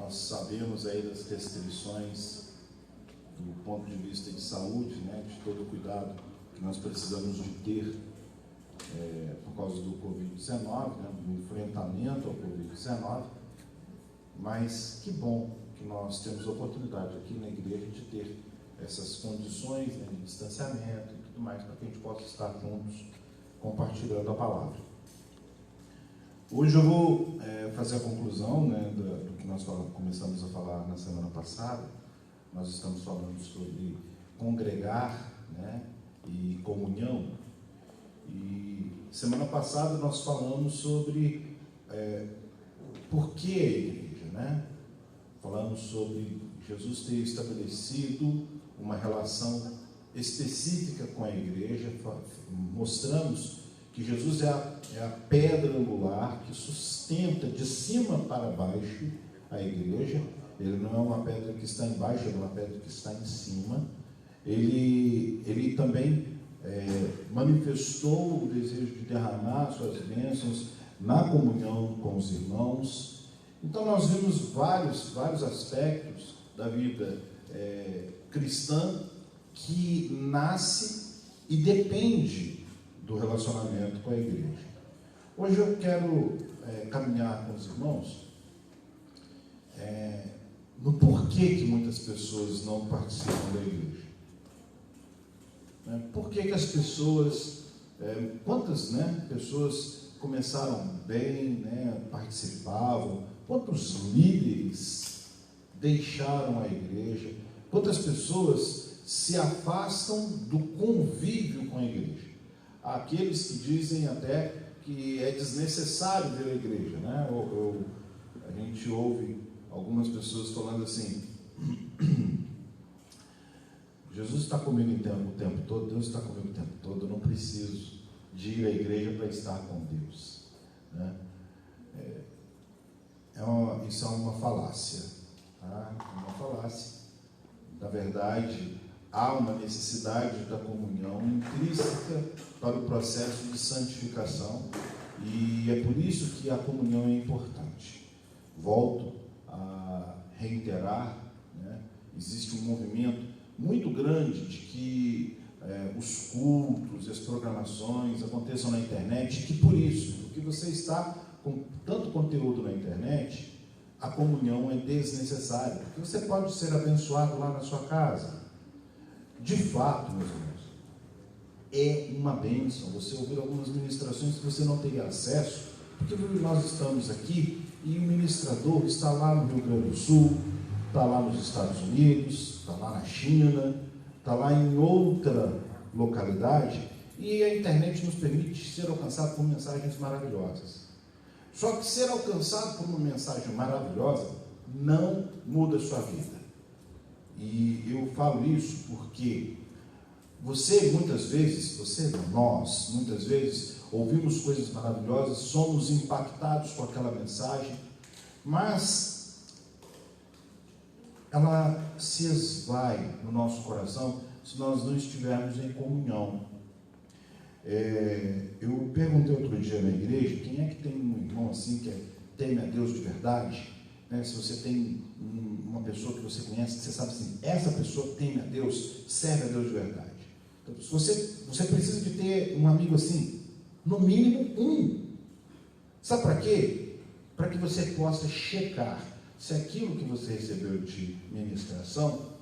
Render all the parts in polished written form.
Nós sabemos aí das restrições do ponto de vista de saúde, né, de todo o cuidado que nós precisamos de ter por causa do Covid-19, né, do enfrentamento ao Covid-19, mas que bom que nós temos a oportunidade aqui na igreja de ter essas condições, né, de distanciamento e tudo mais, para que a gente possa estar juntos compartilhando a palavra. Hoje eu vou fazer a conclusão, né, do que nós começamos a falar na semana passada. Nós estamos falando sobre congregar, né, e comunhão. E semana passada nós falamos sobre por que a igreja, né? Falamos sobre Jesus ter estabelecido uma relação específica com a igreja, mostramos que Jesus é a pedra angular que sustenta de cima para baixo a igreja. Ele não é uma pedra que está embaixo, ele é uma pedra que está em cima. Ele também manifestou o desejo de derramar suas bênçãos na comunhão com os irmãos. Então nós vimos vários aspectos da vida cristã que nasce e depende do relacionamento com a igreja. Hoje eu quero caminhar com os irmãos no porquê que muitas pessoas não participam da igreja. Por que as pessoas, quantas pessoas começaram bem, participavam, quantos líderes deixaram a igreja, quantas pessoas se afastam do convívio com a igreja. Há aqueles que dizem até que é desnecessário vir à igreja, né? A gente ouve algumas pessoas falando assim: Jesus está comigo o tempo todo, Deus está comigo o tempo todo, eu não preciso de ir à igreja para estar com Deus, né? Isso é uma falácia, tá? Uma falácia. Na verdade, há uma necessidade da comunhão intrínseca para o processo de santificação, e é por isso que a comunhão é importante. Volto a reiterar, né? Existe um movimento muito grande de que os cultos e as programações aconteçam na internet, que por isso, porque você está com tanto conteúdo na internet, a comunhão é desnecessária, porque você pode ser abençoado lá na sua casa. De fato, meus irmãos, é uma bênção você ouvir algumas ministrações que você não teria acesso, porque nós estamos aqui e o ministrador está lá no Rio Grande do Sul, está lá nos Estados Unidos, está lá na China, está lá em outra localidade, e a internet nos permite ser alcançado por mensagens maravilhosas. Só que ser alcançado por uma mensagem maravilhosa não muda a sua vida. E eu falo isso porque nós, muitas vezes, ouvimos coisas maravilhosas, somos impactados com aquela mensagem, mas ela se esvai no nosso coração se nós não estivermos em comunhão. Eu perguntei outro dia na igreja, quem é que tem um irmão assim que teme a Deus de verdade? Se você tem uma pessoa que você conhece, que você sabe assim, essa pessoa teme a Deus, serve a Deus de verdade. Então, você precisa de ter um amigo assim, no mínimo um. Sabe para quê? Para que você possa checar se aquilo que você recebeu de ministração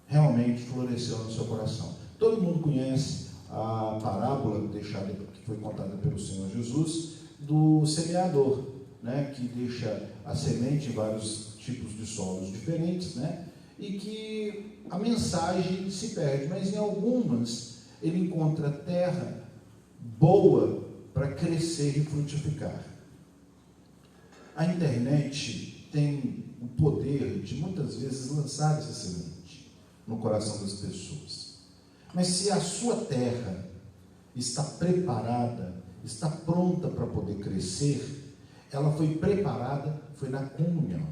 realmente floresceu no seu coração. Todo mundo conhece a parábola que foi contada pelo Senhor Jesus, do semeador, né, que deixa a semente em vários tipos de solos diferentes, né, e que a mensagem se perde, mas em algumas ele encontra terra boa para crescer e frutificar. A internet tem o poder de muitas vezes lançar essa semente no coração das pessoas. Mas se a sua terra está preparada, está pronta para poder crescer, ela foi preparada, foi na comunhão.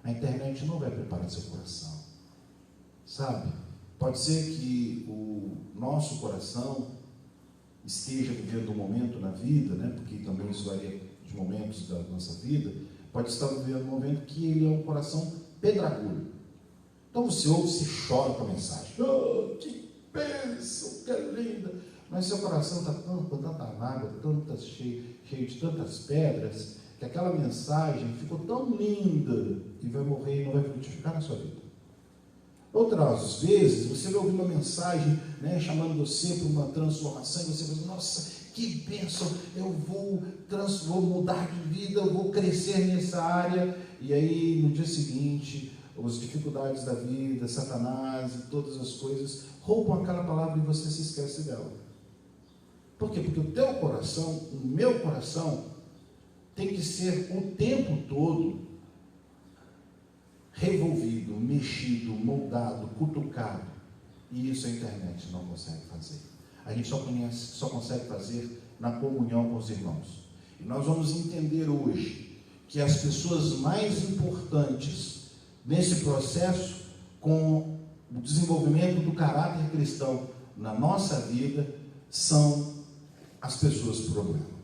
A internet não vai preparar seu coração, sabe? Pode ser que o nosso coração esteja vivendo um momento na vida, né? Porque também isso varia de momentos da nossa vida, pode estar vivendo um momento que ele é um coração pedragulho. Então você ouve, se chora com a mensagem. Oh, que bênção, que linda! Mas seu coração está com tanta mágoa, cheio de tantas pedras, que aquela mensagem ficou tão linda e vai morrer e não vai frutificar na sua vida. Outras vezes, você vai ouvir uma mensagem, né, chamando você para uma transformação, e você vai dizer, nossa, que bênção, eu vou mudar de vida, eu vou crescer nessa área. E aí, no dia seguinte, as dificuldades da vida, Satanás e todas as coisas, roubam aquela palavra e você se esquece dela. Por quê? Porque o teu coração, o meu coração, tem que ser o tempo todo revolvido, mexido, moldado, cutucado. E isso a internet não consegue fazer. A gente só consegue fazer na comunhão com os irmãos. E nós vamos entender hoje que as pessoas mais importantes nesse processo, com o desenvolvimento do caráter cristão na nossa vida, são as pessoas problema.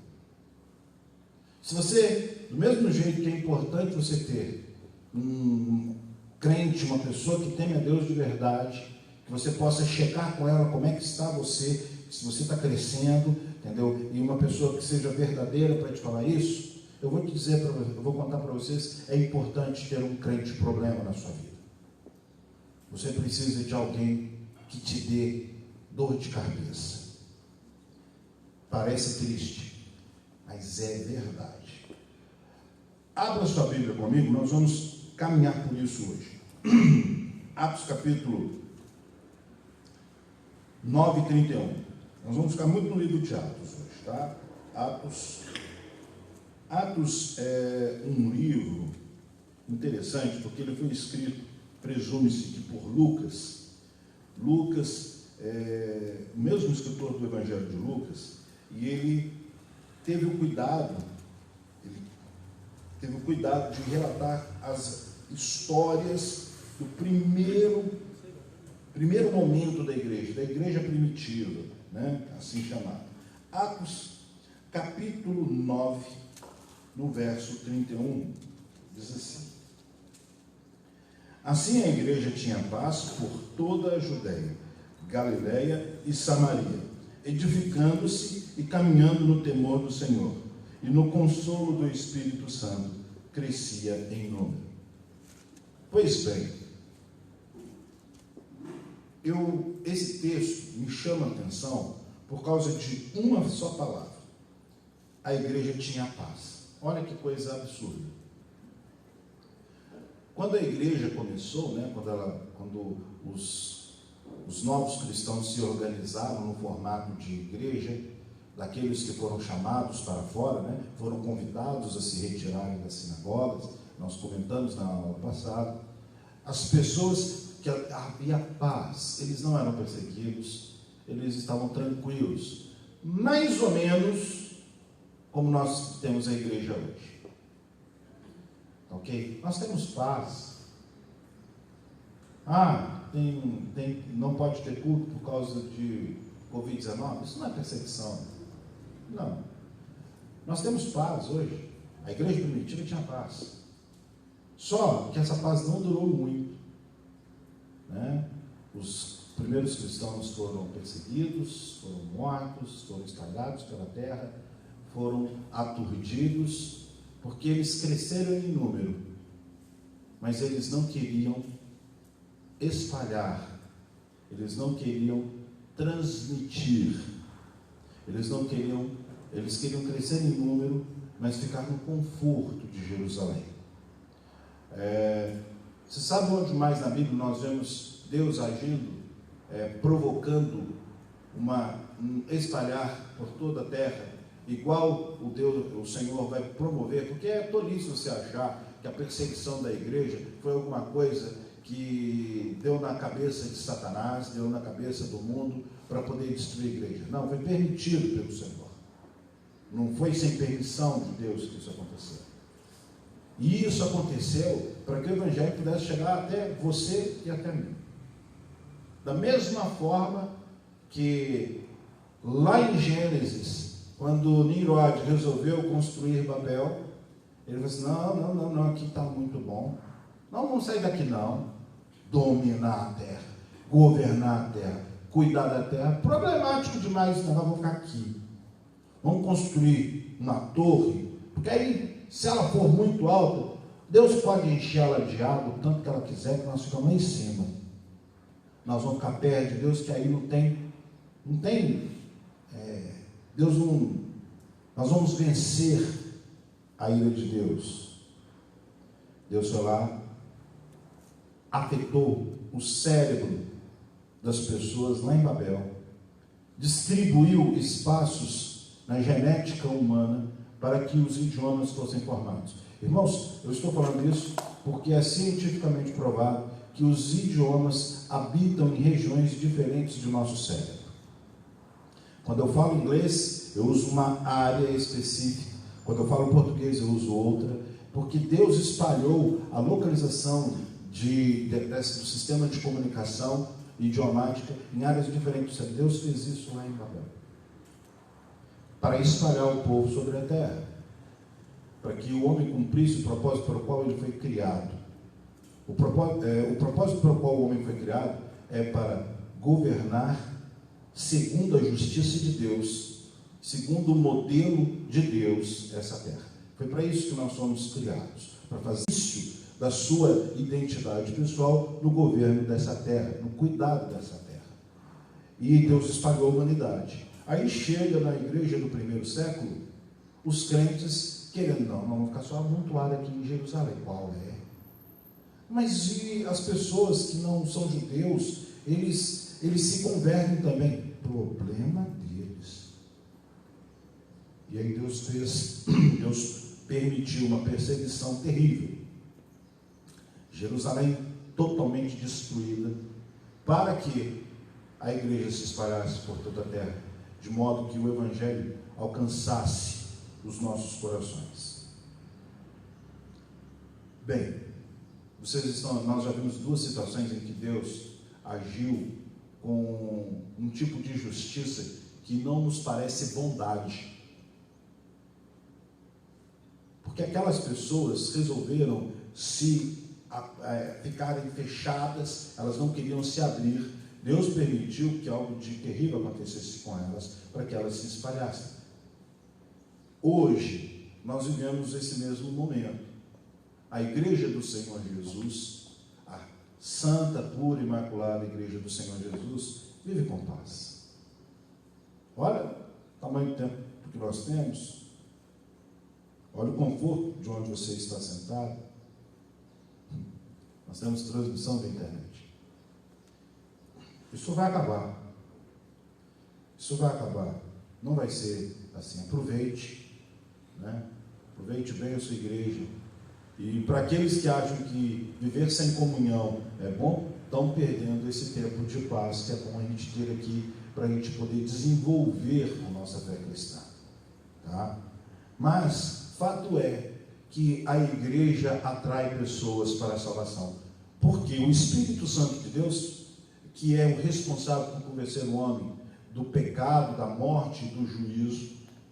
Se você, do mesmo jeito que é importante você ter um crente, uma pessoa que teme a Deus de verdade, que você possa checar com ela como é que está você, se você está crescendo, entendeu? E uma pessoa que seja verdadeira para te falar isso, eu vou te dizer, eu vou contar para vocês, é importante ter um crente problema na sua vida. Você precisa de alguém que te dê dor de cabeça. Parece triste, mas é verdade. Abra sua Bíblia comigo, nós vamos caminhar por isso hoje. Atos capítulo 9 e 31. Nós vamos ficar muito no livro de Atos hoje, tá? Atos é um livro interessante, porque ele foi escrito, presume-se que por Lucas. Lucas é o mesmo escritor do Evangelho de Lucas, e ele teve o cuidado de relatar as histórias do primeiro momento da igreja primitiva, né? Assim chamada. Atos, capítulo 9, no verso 31, diz assim: assim a igreja tinha paz por toda a Judéia, Galiléia e Samaria, edificando-se e caminhando no temor do Senhor, e no consolo do Espírito Santo crescia em número. Pois bem, esse texto me chama a atenção por causa de uma só palavra. A igreja tinha paz. Olha que coisa absurda. Quando a igreja começou, né, quando os novos cristãos se organizaram no formato de igreja, daqueles que foram chamados para fora, né, foram convidados a se retirarem das sinagogas, nós comentamos na aula passada, as pessoas que havia paz, eles não eram perseguidos, eles estavam tranquilos, mais ou menos como nós temos a igreja hoje. Ok? Nós temos paz. Não pode ter culto por causa de Covid-19? Isso não é perseguição. Não. Nós temos paz hoje. A igreja primitiva tinha paz. Só que essa paz não durou muito, né? Os primeiros cristãos foram perseguidos, foram mortos, foram espalhados pela terra, foram aturdidos, porque eles cresceram em número, mas eles não queriam espalhar, eles não queriam transmitir, eles queriam crescer em número, mas ficar no conforto de Jerusalém. Você sabe onde mais na Bíblia nós vemos Deus agindo, provocando espalhar por toda a terra, igual o Senhor vai promover? Porque é tolice você achar que a perseguição da igreja foi alguma coisa que deu na cabeça de Satanás, deu na cabeça do mundo para poder destruir a igreja. Não, foi permitido pelo Senhor. Não foi sem permissão de Deus que isso aconteceu. E isso aconteceu para que o Evangelho pudesse chegar até você e até mim. Da mesma forma que lá em Gênesis, quando Nimrod resolveu construir Babel, Ele falou assim, não, aqui está muito bom. Não, vamos sair daqui não. Dominar a terra, governar a terra, cuidar da terra. Problemático demais esse negócio, vamos ficar aqui. Vamos construir uma torre, porque aí, se ela for muito alta, Deus pode encher ela de água, o tanto que ela quiser, que nós ficamos lá em cima. Nós vamos ficar perto de Deus, que aí não tem, Deus não, nós vamos vencer a ira de Deus. Deus foi lá, afetou o cérebro das pessoas lá em Babel, distribuiu espaços na genética humana para que os idiomas fossem formados. Irmãos, eu estou falando isso porque é cientificamente provado que os idiomas habitam em regiões diferentes do nosso cérebro. Quando eu falo inglês, eu uso uma área específica. Quando eu falo português, eu uso outra, porque Deus espalhou a localização do sistema de comunicação idiomática em áreas diferentes. Deus fez isso lá em Babel, para espalhar o povo sobre a terra, para que o homem cumprisse o propósito para o qual ele foi criado. O propósito para o qual o homem foi criado é para governar segundo a justiça de Deus, segundo o modelo de Deus, essa terra. Foi para isso que nós fomos criados, para fazer isso da sua identidade pessoal no governo dessa terra, no cuidado dessa terra. E Deus espalhou a humanidade. Aí chega na igreja do primeiro século, os crentes querendo, não vamos ficar só amontoados aqui em Jerusalém. Qual é? Mas e as pessoas que não são judeus, eles se convertem também. Problema deles. E aí Deus permitiu uma perseguição terrível. Jerusalém totalmente destruída, para que a igreja se espalhasse por toda a terra, de modo que o evangelho alcançasse os nossos corações. Bem, nós já vimos duas situações em que Deus agiu com um tipo de justiça que não nos parece bondade. Porque aquelas pessoas resolveram ficarem fechadas, elas não queriam se abrir. Deus permitiu que algo de terrível acontecesse com elas, para que elas se espalhassem. Hoje, nós vivemos esse mesmo momento. A igreja do Senhor Jesus, a santa, pura e imaculada igreja do Senhor Jesus, vive com paz. Olha o tamanho do tempo que nós temos. Olha o conforto de onde você está sentado. Nós temos transmissão da internet. Isso vai acabar. Isso vai acabar. Não vai ser assim. Aproveite, né? Aproveite bem a sua igreja. E para aqueles que acham que viver sem comunhão é bom, estão perdendo esse tempo de paz que é bom a gente ter aqui, para a gente poder desenvolver a nossa fé cristã. Tá? Mas, fato é que a igreja atrai pessoas para a salvação. Porque o Espírito Santo de Deus, que é o responsável por convencer o homem do pecado, da morte e do juízo,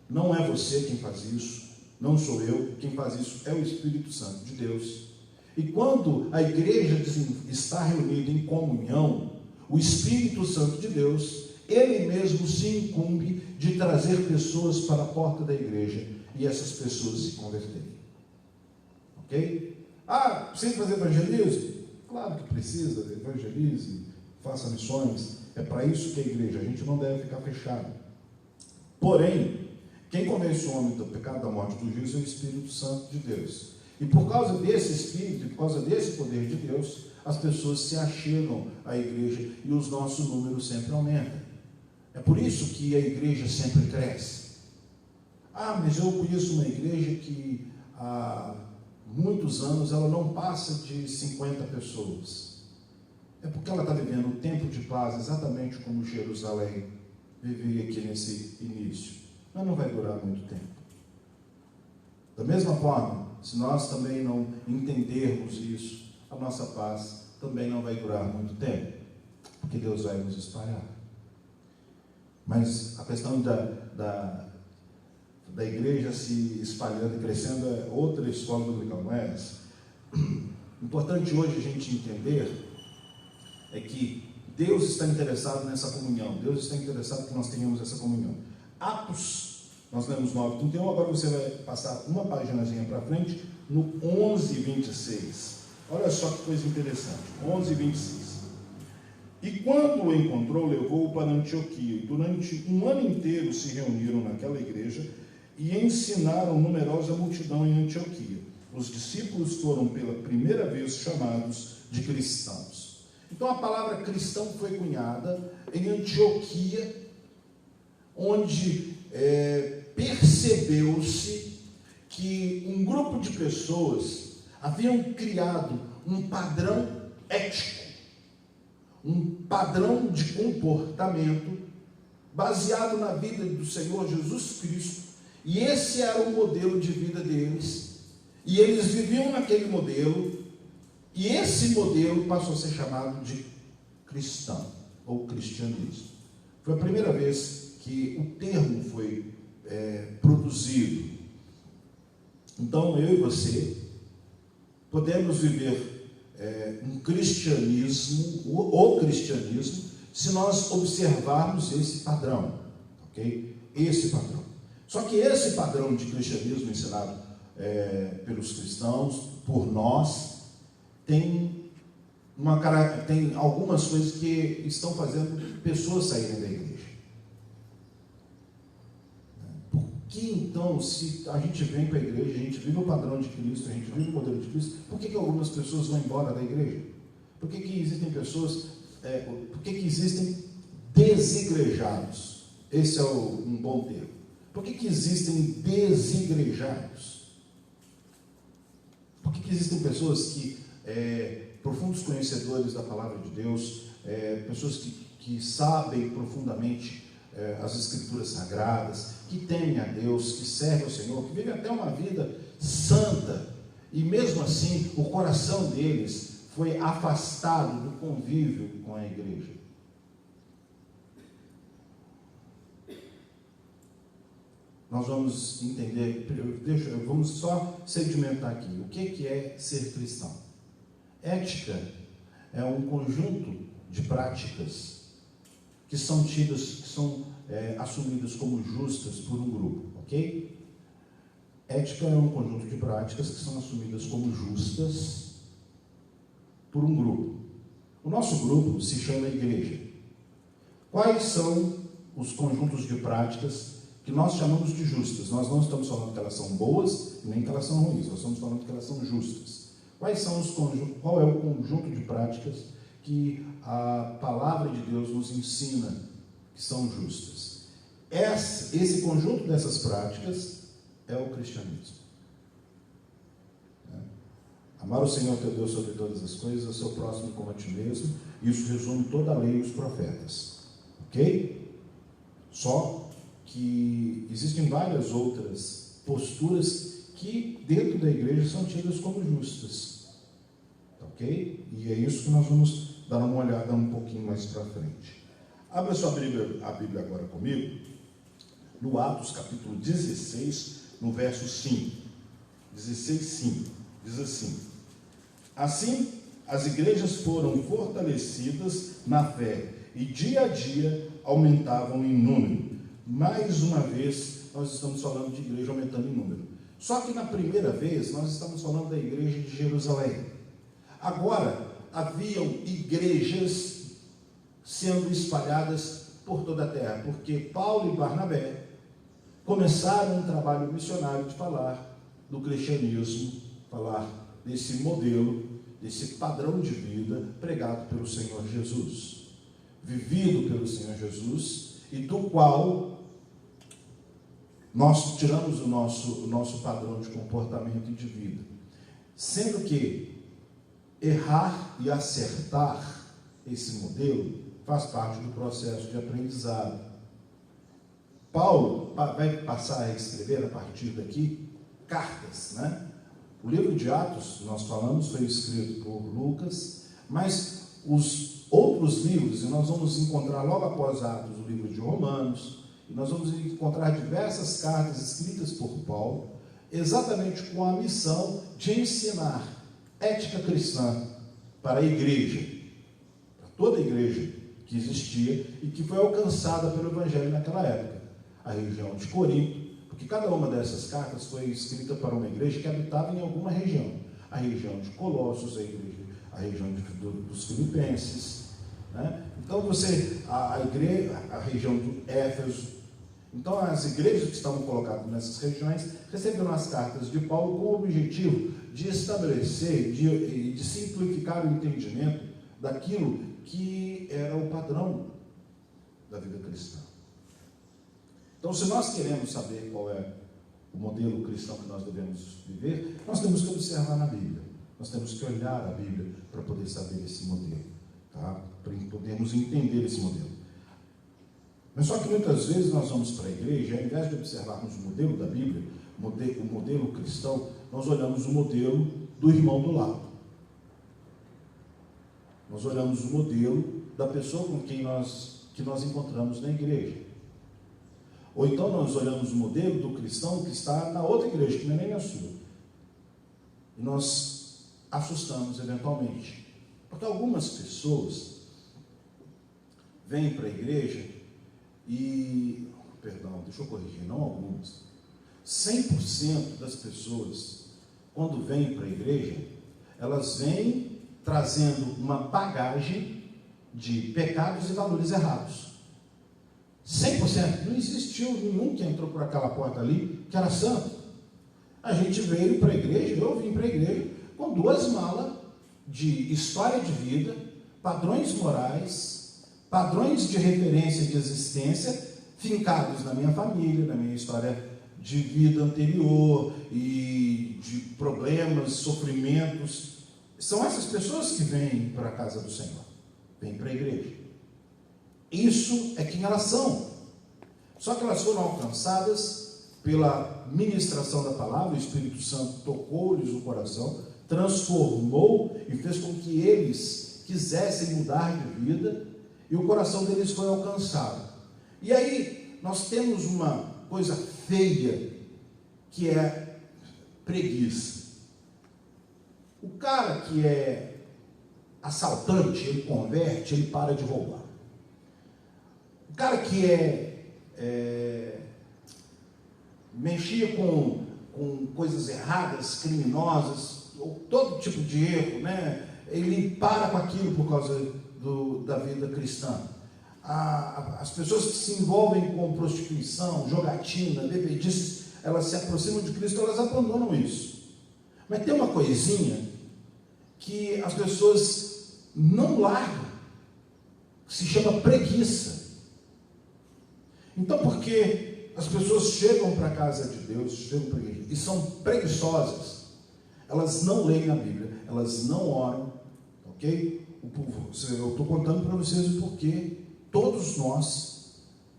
não é você quem faz isso, não sou eu, quem faz isso é o Espírito Santo de Deus. E quando a igreja está reunida em comunhão, o Espírito Santo de Deus, ele mesmo se incumbe de trazer pessoas para a porta da igreja e essas pessoas se converterem. Ok? Precisa fazer evangelismo? Claro que precisa, evangelize, faça missões, é para isso que é a igreja, a gente não deve ficar fechado. Porém, quem convence o homem do pecado, da morte e do juízo é o Espírito Santo de Deus. E por causa desse Espírito, por causa desse poder de Deus, as pessoas se achegam à igreja e os nossos números sempre aumentam. É por isso que a igreja sempre cresce. Mas eu conheço uma igreja que há muitos anos ela não passa de 50 pessoas. É porque ela está vivendo um tempo de paz, exatamente como Jerusalém vivia aqui nesse início. Mas não vai durar muito tempo. Da mesma forma, se nós também não entendermos isso, a nossa paz também não vai durar muito tempo, porque Deus vai nos espalhar. Mas a questão da da igreja se espalhando e crescendo é outra escola dominical, não é essa. Importante hoje a gente entender é que Deus está interessado nessa comunhão, Deus está interessado que nós tenhamos essa comunhão. Atos, nós lemos 9:31, agora você vai passar uma paginazinha para frente, no 11:26. Olha só que coisa interessante, 11:26. E quando o encontrou, levou-o para Antioquia, e durante um ano inteiro se reuniram naquela igreja e ensinaram numerosa multidão em Antioquia. Os discípulos foram pela primeira vez chamados de cristãos. Então a palavra cristão foi cunhada em Antioquia, onde percebeu-se que um grupo de pessoas haviam criado um padrão ético, um padrão de comportamento baseado na vida do Senhor Jesus Cristo, e esse era o modelo de vida deles, e eles viviam naquele modelo, e esse modelo passou a ser chamado de cristão, ou cristianismo. Foi a primeira vez que o termo foi produzido. Então, eu e você podemos viver um cristianismo, o cristianismo, se nós observarmos esse padrão, ok? Esse padrão. Só que esse padrão de cristianismo ensinado pelos cristãos, por nós, tem algumas coisas que estão fazendo pessoas saírem da igreja. Por que então, se a gente vem para a igreja, a gente vive o padrão de Cristo, a gente vive o modelo de Cristo, por que algumas pessoas vão embora da igreja? Por que existem pessoas, por que existem desigrejados? Esse é um bom termo. Por que existem desigrejados? Por que existem pessoas que, profundos conhecedores da palavra de Deus, pessoas que sabem profundamente as Escrituras Sagradas, que temem a Deus, que servem ao Senhor, que vivem até uma vida santa, e mesmo assim o coração deles foi afastado do convívio com a igreja? Nós vamos entender, vamos só sedimentar aqui, o que é ser cristão? Ética é um conjunto de práticas que são assumidas como justas por um grupo, ok? Ética é um conjunto de práticas que são assumidas como justas por um grupo. O nosso grupo se chama igreja. Quais são os conjuntos de práticas que nós chamamos de justas? Nós não estamos falando que elas são boas, nem que elas são ruins, nós estamos falando que elas são justas. Qual é o conjunto de práticas que a palavra de Deus nos ensina que são justas? Esse conjunto dessas práticas é o cristianismo. Amar o Senhor teu Deus sobre todas as coisas, o seu próximo como a ti mesmo. Isso resume toda a lei e os profetas. Ok? Só que existem várias outras posturas que dentro da igreja são tidas como justas. Ok? E é isso que nós vamos dar uma olhada um pouquinho mais para frente. Abra sua a Bíblia agora comigo, no Atos capítulo 16, no verso 5. 16:5. Diz assim: assim, as igrejas foram fortalecidas na fé e dia a dia aumentavam em número. Mais uma vez, nós estamos falando de igreja aumentando em número. Só que na primeira vez, nós estamos falando da igreja de Jerusalém. Agora, haviam igrejas sendo espalhadas por toda a terra, porque Paulo e Barnabé começaram um trabalho missionário de falar do cristianismo, falar desse modelo, desse padrão de vida pregado pelo Senhor Jesus, vivido pelo Senhor Jesus, e do qual nós tiramos o nosso padrão de comportamento e de vida. Sendo que errar e acertar esse modelo faz parte do processo de aprendizado. Paulo vai passar a escrever a partir daqui cartas, né? O livro de Atos, nós falamos, foi escrito por Lucas, mas os outros livros, e nós vamos encontrar logo após Atos o livro de Romanos, E nós vamos encontrar diversas cartas escritas por Paulo, exatamente com a missão de ensinar ética cristã para a igreja, para toda a igreja que existia e que foi alcançada pelo Evangelho naquela época. A região de Corinto, porque cada uma dessas cartas foi escrita para uma igreja que habitava em alguma região. A região de Colossos, a região dos Filipenses, né? Então a região de Éfeso. Então as igrejas que estavam colocadas nessas regiões receberam as cartas de Paulo com o objetivo de estabelecer e de simplificar o entendimento daquilo que era o padrão da vida cristã. Então, se nós queremos saber qual é o modelo cristão que nós devemos viver, nós temos que observar na Bíblia. Nós temos que olhar a Bíblia para poder saber esse modelo, tá? Para podermos entender esse modelo. Mas só que muitas vezes nós vamos para a igreja, ao invés de observarmos o modelo da Bíblia, o modelo cristão, nós olhamos o modelo do irmão do lado. Nós olhamos o modelo da pessoa com quem que nós encontramos na igreja. Ou então nós olhamos o modelo do cristão que está na outra igreja, que não é nem a sua. E nós assustamos eventualmente. Porque algumas pessoas vêm para a igreja e... Perdão, deixa eu corrigir, não algumas. 100% das pessoas, quando vêm para a igreja, elas vêm trazendo uma bagagem de pecados e valores errados. 100%. Não existiu nenhum que entrou por aquela porta ali que era santo. A gente veio para a igreja, eu vim para a igreja com 2 malas de história de vida, padrões morais, padrões de referência de existência, fincados na minha família, na minha história de vida anterior e de problemas, sofrimentos. São essas pessoas que vêm para a casa do Senhor, vêm para a igreja. Isso é quem elas são. Só que elas foram alcançadas pela ministração da palavra. O Espírito Santo tocou-lhes o coração, transformou e fez com que eles quisessem mudar de vida, e o coração deles foi alcançado. E aí nós temos uma coisa feia, que é preguiça. O cara que é assaltante, ele converte, ele para de roubar. O cara que mexia com coisas erradas, criminosas, ou todo tipo de erro, né? Ele para com aquilo por causa da vida cristã. As pessoas que se envolvem com prostituição, jogatina, bebedices, elas se aproximam de Cristo, elas abandonam isso. Mas tem uma coisinha que as pessoas não largam, que se chama preguiça. Então, porque as pessoas chegam para a casa de Deus, chegam para a igreja, e são preguiçosas, elas não leem a Bíblia, elas não oram, ok? Eu estou contando para vocês o porquê. Todos nós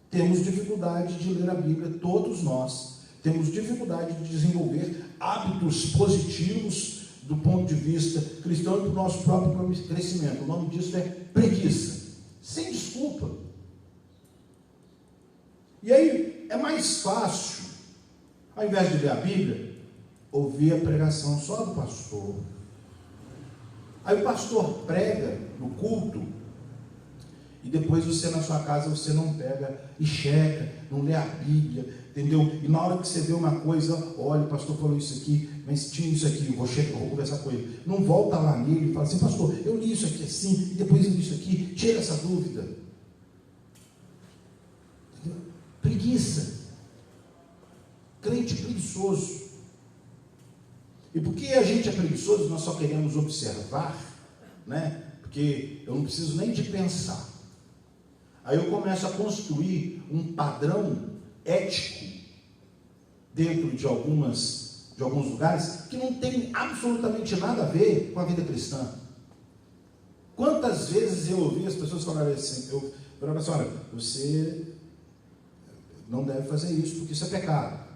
temos dificuldade de ler a Bíblia, todos nós temos dificuldade de desenvolver hábitos positivos do ponto de vista cristão e para o nosso próprio crescimento. O nome disso é preguiça, sem desculpa. E aí é mais fácil, ao invés de ler a Bíblia, ouvir a pregação só do pastor. Aí o pastor prega no culto, e depois você na sua casa, você não pega e checa, não lê a Bíblia, entendeu? E na hora que você vê uma coisa, olha, o pastor falou isso aqui, mas tinha isso aqui, vou conversar com ele. Não volta lá nele e fala assim, pastor, eu li isso aqui assim, e depois eu li isso aqui, tira essa dúvida. Entendeu? Preguiça. Crente preguiçoso. E porque a gente é preguiçoso, nós só queremos observar, né? Porque eu não preciso nem de pensar. Aí eu começo a construir um padrão ético dentro de alguns lugares que não tem absolutamente nada a ver com a vida cristã. Quantas vezes eu ouvi as pessoas falarem assim, eu falava assim, olha, você não deve fazer isso porque isso é pecado.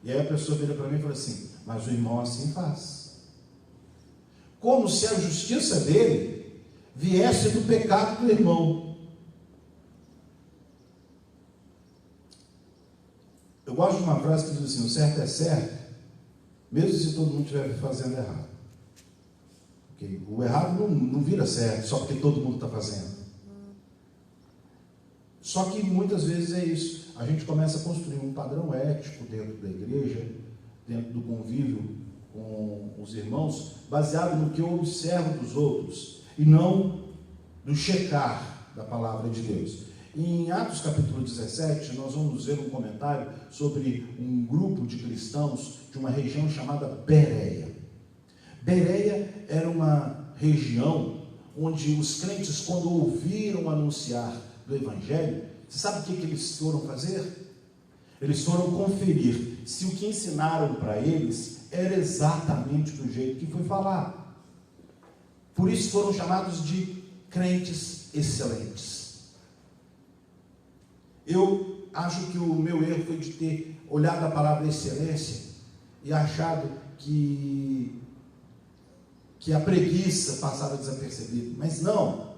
E aí a pessoa vira para mim e fala assim, mas o irmão assim faz. Como se a justiça dele viesse do pecado do irmão. uma frase que diz assim: o certo é certo, mesmo se todo mundo estiver fazendo errado. Porque o errado não vira certo só porque todo mundo está fazendo. Só que muitas vezes é isso. A gente começa a construir um padrão ético dentro da igreja, dentro do convívio com os irmãos, baseado no que eu observo dos outros, e não do checar da palavra de Deus. Em Atos capítulo 17, nós vamos ver um comentário sobre um grupo de cristãos de uma região chamada Bereia. Bereia era uma região onde os crentes, quando ouviram anunciar do Evangelho, você sabe o que eles foram fazer? Eles foram conferir se o que ensinaram para eles era exatamente do jeito que foi falado. Por isso foram chamados de crentes excelentes. Eu acho que o meu erro foi de ter olhado a palavra excelência e achado que a preguiça passava desapercebida. Mas não.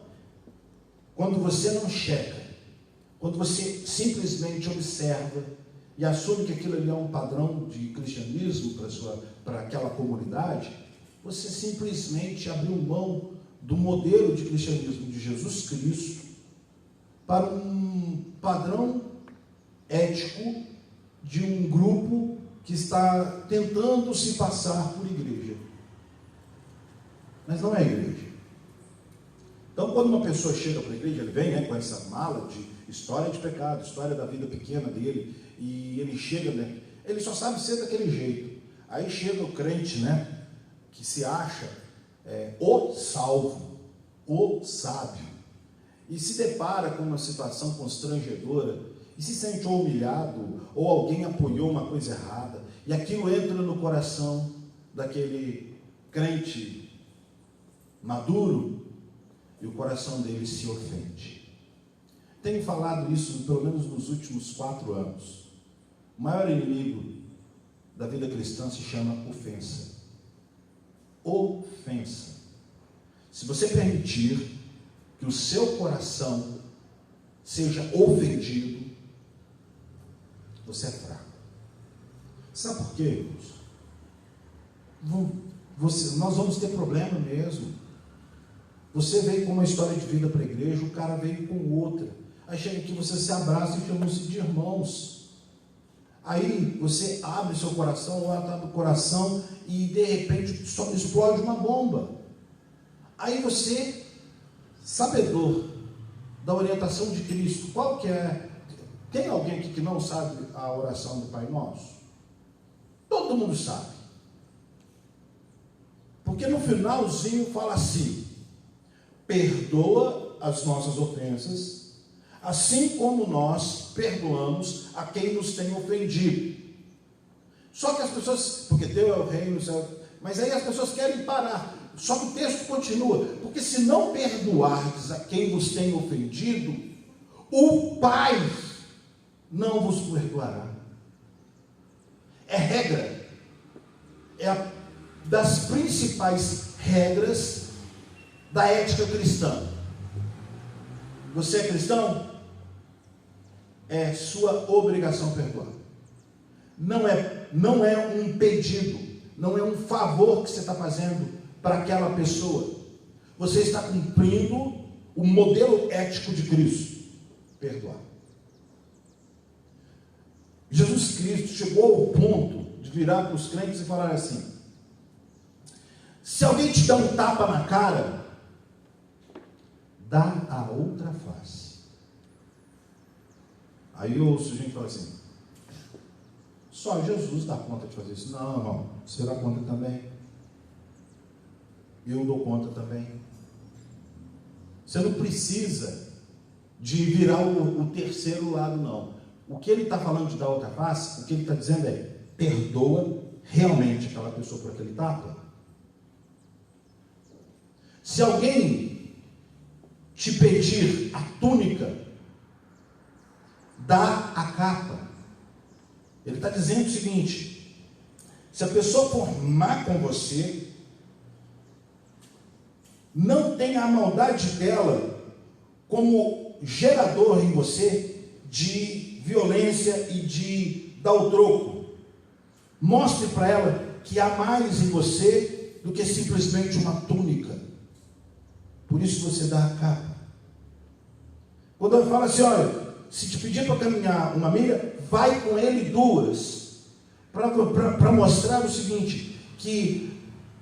Quando você não checa, quando você simplesmente observa e assume que aquilo ali é um padrão de cristianismo para aquela comunidade, você simplesmente abriu mão do modelo de cristianismo de Jesus Cristo para um padrão ético de um grupo que está tentando se passar por igreja. Mas não é igreja. Então, quando uma pessoa chega para a igreja, ele vem com essa mala de história de pecado, história da vida pequena dele, e ele chega, ele só sabe ser daquele jeito. Aí chega o crente, que se acha o salvo, o sábio, e se depara com uma situação constrangedora, e se sente ou humilhado, ou alguém apoiou uma coisa errada, e aquilo entra no coração daquele crente maduro, e o coração dele se ofende. Tenho falado isso pelo menos nos últimos 4 anos. O maior inimigo da vida cristã se chama ofensa. Ofensa. Se você permitir que o seu coração seja ofendido, você é fraco. Sabe por quê, irmãos? Nós vamos ter problema mesmo. Você veio com uma história de vida para a igreja, o cara veio com outra. Aí chega aqui, você se abraça e chama-se de irmãos. Aí você abre seu coração, ou abre o coração, e de repente só explode uma bomba. Aí você, sabedor da orientação de Cristo, qual que é? Tem alguém aqui que não sabe a oração do Pai Nosso? Todo mundo sabe. Porque no finalzinho fala assim: perdoa as nossas ofensas, assim como nós perdoamos a quem nos tem ofendido. Só que as pessoas, porque teu é o reino, mas aí as pessoas querem parar. Só que o texto continua: porque se não perdoardes a quem vos tem ofendido, o Pai não vos perdoará. É regra, das principais regras da ética cristã. Você é cristão? É sua obrigação perdoar. Não é um pedido, não é um favor que você está fazendo para aquela pessoa. Você está cumprindo o modelo ético de Cristo: perdoar. Jesus Cristo chegou ao ponto de virar para os crentes e falar assim: se alguém te dá um tapa na cara, dá a outra face. Aí eu ouço gente falar assim: só Jesus dá conta de fazer isso. Não, irmão, você dá conta também. Eu dou conta também. Você não precisa de virar o terceiro lado, não. O que ele está falando de dar outra face, o que ele está dizendo é: perdoa realmente aquela pessoa por aquele tapa. Se alguém te pedir a túnica, dá a capa. Ele está dizendo o seguinte: se a pessoa for má com você, não tenha a maldade dela como gerador em você de violência e dá o troco. Mostre para ela que há mais em você do que simplesmente uma túnica. Por isso você dá a capa. Quando ela fala assim, olha, se te pedir para caminhar uma milha, vai com ele 2. Para mostrar o seguinte, que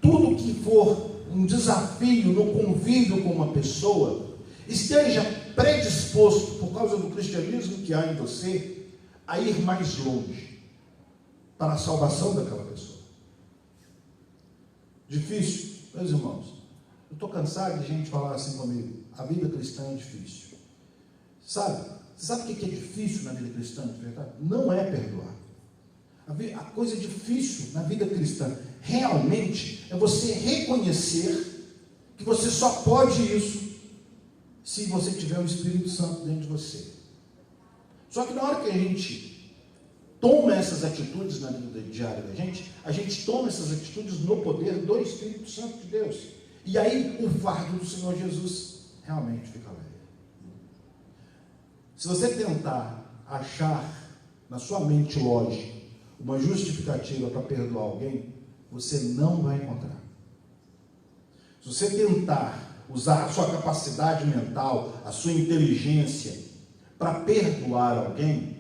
tudo que for um desafio no convívio com uma pessoa, esteja predisposto, por causa do cristianismo que há em você, a ir mais longe, para a salvação daquela pessoa. Difícil? Meus irmãos, eu estou cansado de gente falar assim comigo, a vida cristã é difícil. Sabe o que é difícil na vida cristã, de verdade? Não é perdoar. A coisa difícil na vida cristã, realmente, é você reconhecer que você só pode isso se você tiver o Espírito Santo dentro de você. Só que na hora que a gente toma essas atitudes na vida diária da gente, a gente toma essas atitudes no poder do Espírito Santo de Deus. E aí o fardo do Senhor Jesus realmente fica leve. Se você tentar achar na sua mente lógica uma justificativa para perdoar alguém, você não vai encontrar. Se você tentar usar a sua capacidade mental, a sua inteligência para perdoar alguém,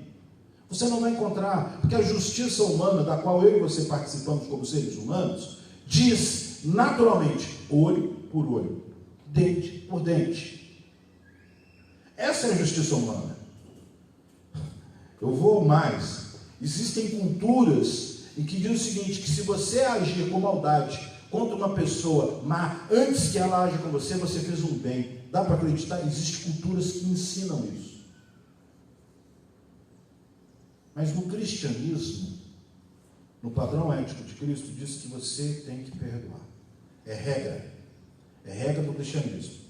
você não vai encontrar, porque a justiça humana, da qual eu e você participamos como seres humanos, diz naturalmente, olho por olho, dente por dente. Essa é a justiça humana. Eu vou mais. Existem culturas em que diz o seguinte, que se você agir com maldade contra uma pessoa má, antes que ela age com você, você fez um bem. Dá para acreditar? Existem culturas que ensinam isso. Mas no cristianismo, no padrão ético de Cristo, diz que você tem que perdoar. É regra do cristianismo.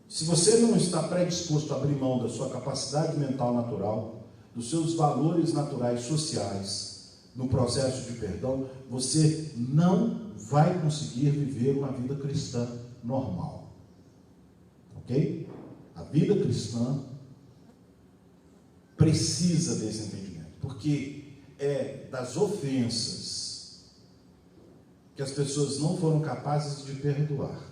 Se você não está predisposto a abrir mão da sua capacidade mental natural, dos seus valores naturais sociais, no processo de perdão, você não vai conseguir viver uma vida cristã normal. Ok? A vida cristã precisa desse entendimento, porque é das ofensas que as pessoas não foram capazes de perdoar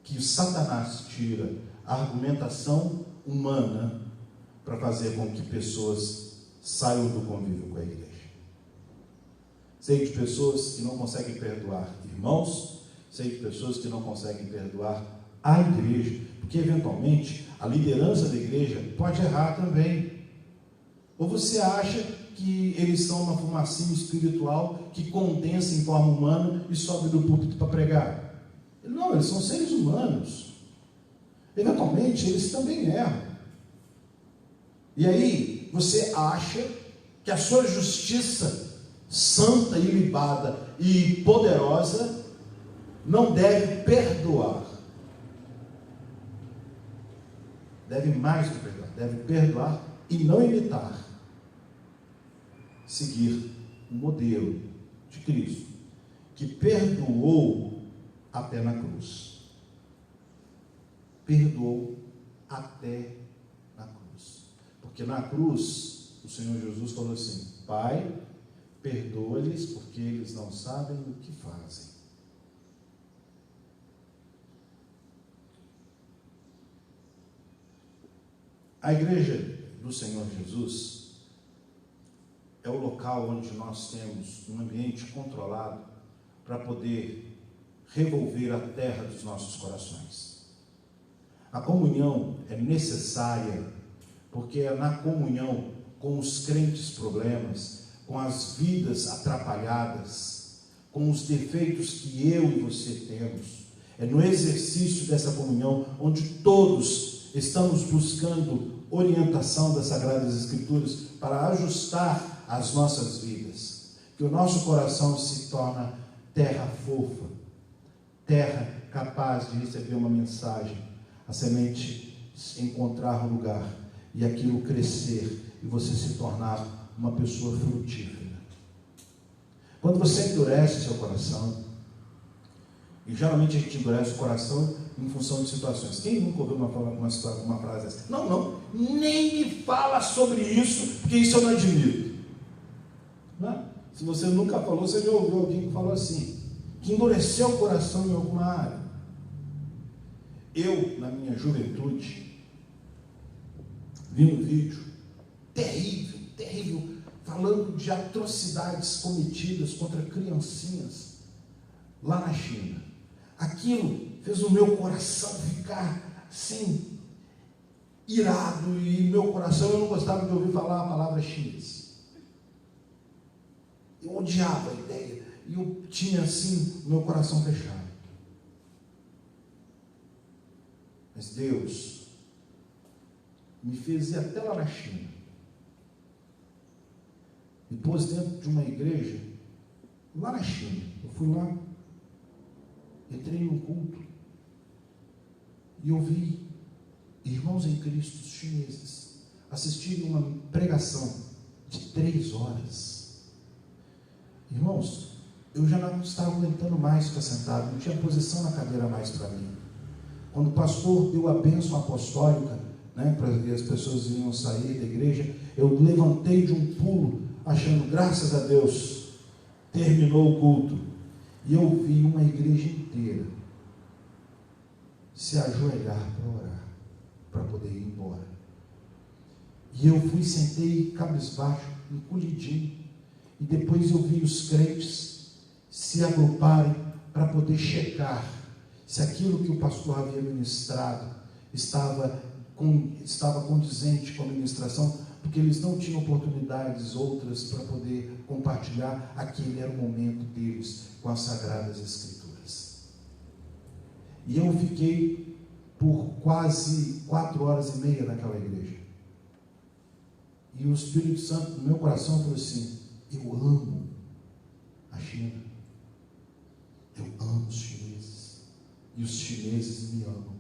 que o Satanás tira a argumentação humana para fazer com que pessoas saiam do convívio com a igreja. Sei de pessoas que não conseguem perdoar irmãos, sei de pessoas que não conseguem perdoar a igreja, porque eventualmente a liderança da igreja pode errar também. Ou você acha que eles são uma fumacinha espiritual que condensa em forma humana e sobe do púlpito para pregar? Não, eles são seres humanos. Eventualmente eles também erram. E aí você acha que a sua justiça santa, ilibada e poderosa não deve perdoar. Deve mais do que perdoar, deve perdoar e não imitar. Seguir o modelo de Cristo, que perdoou até na cruz. Perdoou até na cruz. Porque na cruz, o Senhor Jesus falou assim: Pai, perdoa-lhes porque eles não sabem o que fazem. A igreja do Senhor Jesus é o local onde nós temos um ambiente controlado para poder revolver a terra dos nossos corações. A comunhão é necessária, porque é na comunhão com os crentes problemas, com as vidas atrapalhadas, com os defeitos que eu e você temos. É no exercício dessa comunhão onde todos estamos buscando orientação das Sagradas Escrituras para ajustar as nossas vidas, que o nosso coração se torna terra fofa, terra capaz de receber uma mensagem, a semente encontrar um lugar e aquilo crescer e você se tornar uma pessoa frutífera. Quando você endurece seu coração E geralmente a gente endurece o coração em função de situações. Quem nunca ouviu uma frase assim? Não, nem me fala sobre isso, porque isso eu não admito. Não? Se você nunca falou, você já ouviu alguém que falou assim, que endureceu o coração em alguma área. Eu, na minha juventude, vi um vídeo terrível, falando de atrocidades cometidas contra criancinhas lá na China. Aquilo fez o meu coração ficar assim, irado, e meu coração, eu não gostava de ouvir falar a palavra chinês. Eu odiava a ideia, e eu tinha assim, o meu coração fechado. Mas Deus me fez ir até lá na China, me pôs dentro de uma igreja lá na China. Eu fui lá, entrei num culto e ouvi irmãos em Cristo chineses assistirem uma pregação de 3 horas. Irmãos, eu já não estava aguentando mais ficar sentado, não tinha posição na cadeira mais para mim. Quando o pastor deu a bênção apostólica, para que as pessoas iam sair da igreja, eu levantei de um pulo, achando, graças a Deus, terminou o culto. E eu vi uma igreja inteira se ajoelhar para orar, para poder ir embora. E eu fui, sentei cabisbaixo, encolhidinho, e depois eu vi os crentes se agruparem para poder checar se aquilo que o pastor havia ministrado estava condizente com a ministração, porque eles não tinham oportunidades outras para poder compartilhar. Aquele era o momento deles com as Sagradas Escrituras. E eu fiquei por quase 4 horas e meia naquela igreja. E o Espírito Santo no meu coração falou assim: eu amo a China, eu amo os chineses, e os chineses me amam.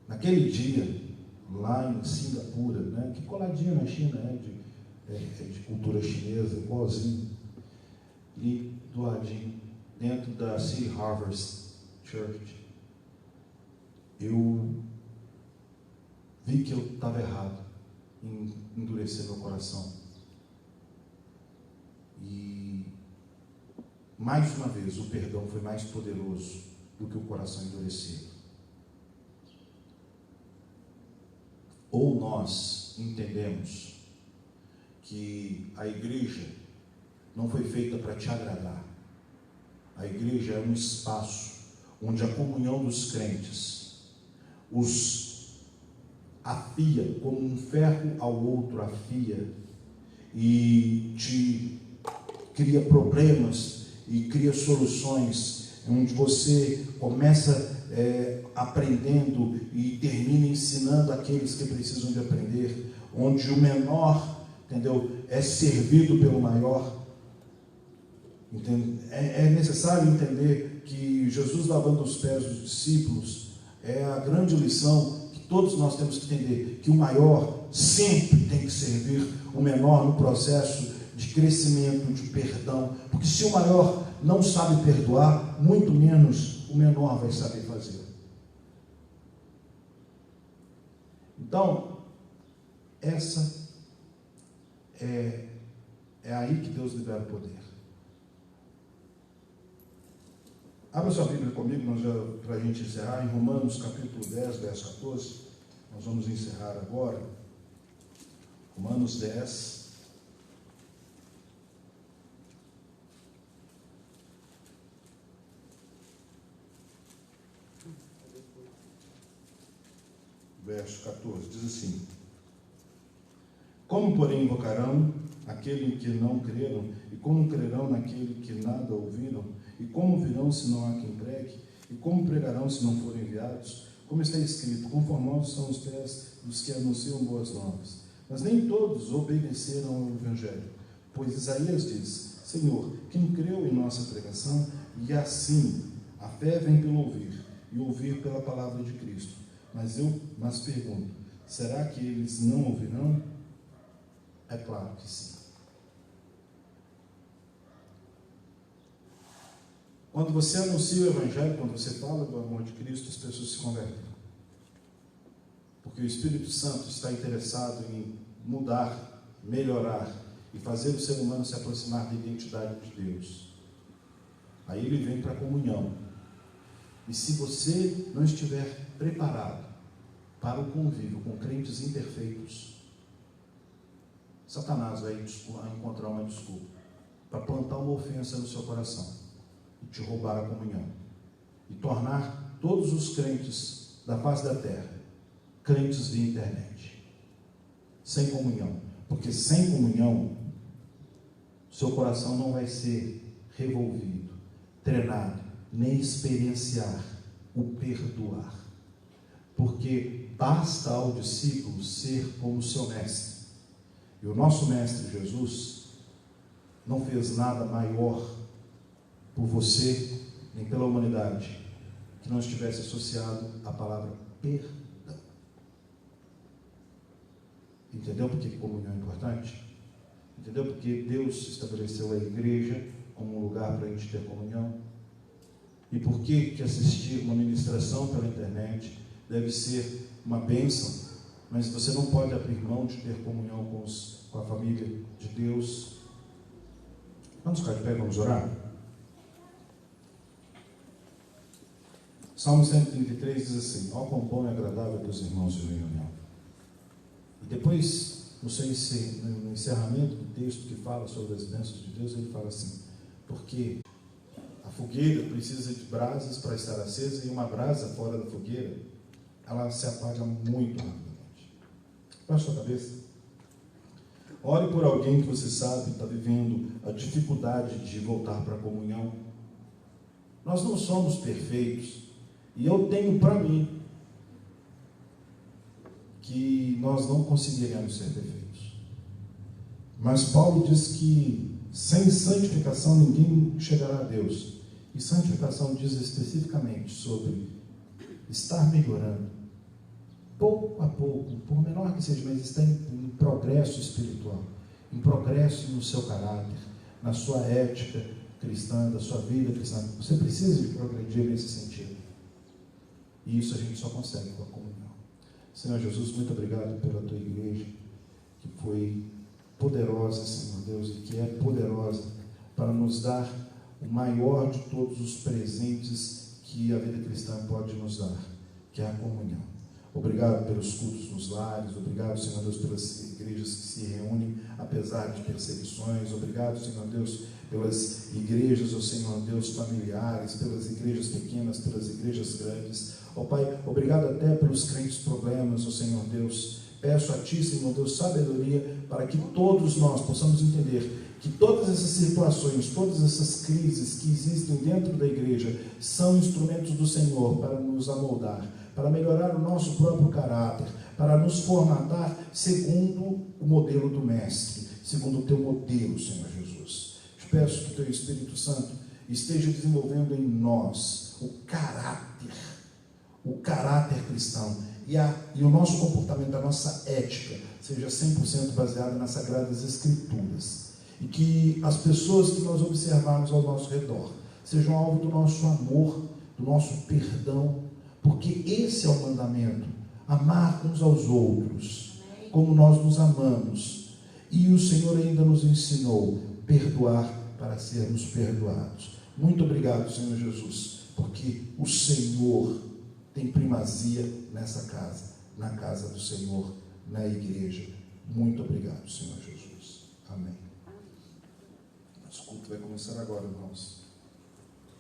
Naquele dia, lá em Singapura, que coladinho na China, de cultura chinesa, igualzinho, e do ladinho, dentro da City Harvest Church, eu vi que eu estava errado em endurecer meu coração. E, mais uma vez, o perdão foi mais poderoso do que o coração endurecido. Ou nós entendemos que a igreja não foi feita para te agradar. A igreja é um espaço onde a comunhão dos crentes os afia, como um ferro ao outro afia, e te cria problemas e cria soluções, onde você começa aprendendo e termina ensinando aqueles que precisam de aprender, onde o menor, é servido pelo maior. É necessário entender que Jesus lavando os pés dos discípulos é a grande lição que todos nós temos que entender, que o maior sempre tem que servir o menor no processo de crescimento, de perdão, porque se o maior não sabe perdoar, muito menos o menor vai saber fazer. Então, essa é aí que Deus libera o poder. Abra sua Bíblia comigo, para a gente encerrar, em Romanos capítulo 10, verso 14. Nós vamos encerrar agora. Romanos 10. Verso 14, diz assim: como, porém, invocarão aquele que não creram? E como crerão naquele que nada ouviram? E como virão se não há quem pregue? E como pregarão se não forem enviados? Como está escrito: conformosos são os pés dos que anunciam boas novas. Mas nem todos obedeceram ao Evangelho. Pois Isaías diz: Senhor, quem creu em nossa pregação? E assim, a fé vem pelo ouvir, e ouvir pela palavra de Cristo. Mas pergunto, será que eles não ouvirão? É claro que sim. Quando você anuncia o Evangelho, quando você fala do amor de Cristo, as pessoas se convertem. Porque o Espírito Santo está interessado em mudar, melhorar e fazer o ser humano se aproximar da identidade de Deus. Aí ele vem para a comunhão. E se você não estiver preparado para o convívio com crentes imperfeitos, Satanás vai encontrar uma desculpa para plantar uma ofensa no seu coração e te roubar a comunhão e tornar todos os crentes da face da terra crentes de internet, sem comunhão. Porque sem comunhão, seu coração não vai ser revolvido, treinado, nem experienciar o perdoar. Porque basta ao discípulo ser como o seu mestre. E o nosso mestre Jesus não fez nada maior por você, nem pela humanidade, que não estivesse associado à palavra perdão. Entendeu por que comunhão é importante? Entendeu por que Deus estabeleceu a igreja como um lugar para a gente ter comunhão? E por que assistir uma ministração pela internet deve ser uma bênção, mas você não pode abrir mão de ter comunhão com a família de Deus? Vamos ficar de pé, vamos orar? Salmo 133 diz assim: ó quão bom e agradável a Deus, irmãos, de reunião. E depois, no encerramento do texto que fala sobre as bênçãos de Deus, ele fala assim: porque a fogueira precisa de brasas para estar acesa, e uma brasa fora da fogueira, ela se apaga muito rapidamente. Baixe a cabeça. Ore por alguém que você sabe está vivendo a dificuldade de voltar para a comunhão. Nós não somos perfeitos, e eu tenho para mim que nós não conseguiremos ser perfeitos. Mas Paulo diz que sem santificação ninguém chegará a Deus. E santificação diz especificamente sobre estar melhorando, pouco a pouco, por menor que seja, mas está em progresso espiritual, em progresso no seu caráter, na sua ética cristã, da sua vida cristã. Você precisa de progredir nesse sentido. E isso a gente só consegue com a comunhão. Senhor Jesus, muito obrigado pela tua igreja, que foi poderosa, Senhor Deus, e que é poderosa para nos dar o maior de todos os presentes que a vida cristã pode nos dar, que é a comunhão. Obrigado pelos cultos nos lares, obrigado, Senhor Deus, pelas igrejas que se reúnem apesar de perseguições, obrigado, Senhor Deus, pelas igrejas, ó Senhor Deus, familiares, pelas igrejas pequenas, pelas igrejas grandes. Ó Pai, obrigado até pelos crentes problemas, ó Senhor Deus. Peço a Ti, Senhor Deus, sabedoria para que todos nós possamos entender que todas essas situações, todas essas crises que existem dentro da igreja são instrumentos do Senhor para nos amoldar, para melhorar o nosso próprio caráter, para nos formatar segundo o modelo do Mestre, segundo o Teu modelo, Senhor Jesus. Te peço que Teu Espírito Santo esteja desenvolvendo em nós o caráter cristão, e o nosso comportamento, a nossa ética, seja 100% baseada nas Sagradas Escrituras, e que as pessoas que nós observarmos ao nosso redor sejam alvo do nosso amor, do nosso perdão, porque esse é o mandamento: amar uns aos outros como nós nos amamos. E o Senhor ainda nos ensinou perdoar para sermos perdoados. Muito obrigado, Senhor Jesus, porque o Senhor tem primazia nessa casa, na casa do Senhor, na igreja. Muito obrigado, Senhor Jesus. Amém. Nosso culto vai começar agora, irmãos.